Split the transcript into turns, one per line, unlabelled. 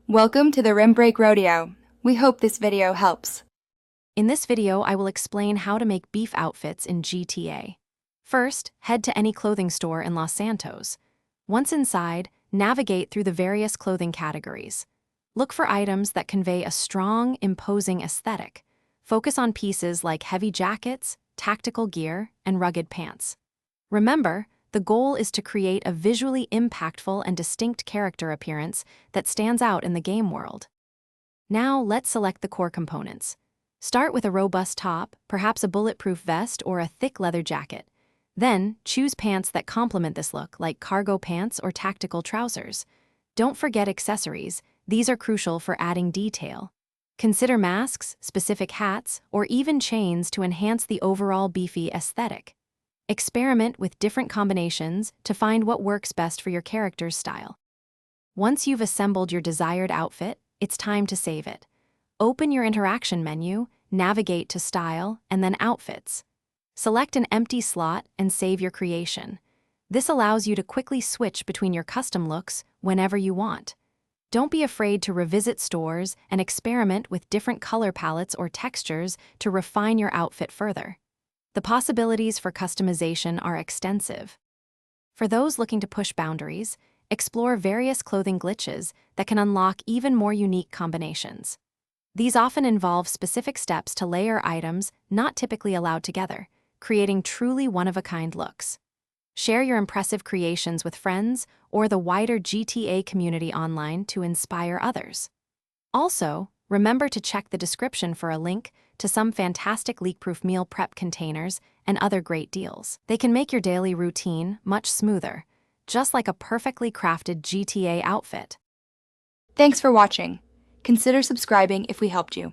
Welcome to the Rim Break Rodeo. We hope this video helps.
In this video, I will explain how to make beef outfits in GTA. First, head to any clothing store in Los Santos. Once inside, navigate through the various clothing categories. Look for items that convey a strong, imposing aesthetic. Focus on pieces like heavy jackets, tactical gear, and rugged pants. Remember, the goal is to create a visually impactful and distinct character appearance that stands out in the game world. Now, let's select the core components. Start with a robust top, perhaps a bulletproof vest or a thick leather jacket. Then, choose pants that complement this look, like cargo pants or tactical trousers. Don't forget accessories. These are crucial for adding detail. Consider masks, specific hats, or even chains to enhance the overall beefy aesthetic. Experiment with different combinations to find what works best for your character's style. Once you've assembled your desired outfit, it's time to save it. Open your interaction menu, navigate to Style, and then Outfits. Select an empty slot and save your creation. This allows you to quickly switch between your custom looks whenever you want. Don't be afraid to revisit stores and experiment with different color palettes or textures to refine your outfit further. The possibilities for customization are extensive. For those looking to push boundaries, explore various clothing glitches that can unlock even more unique combinations. These often involve specific steps to layer items not typically allowed together, creating truly one-of-a-kind looks. Share your impressive creations with friends or the wider GTA community online to inspire others. Also, remember to check the description for a link to some fantastic leak-proof meal prep containers and other great deals. They can make your daily routine much smoother, just like a perfectly crafted GTA outfit.
Thanks for watching. Consider subscribing if we helped you.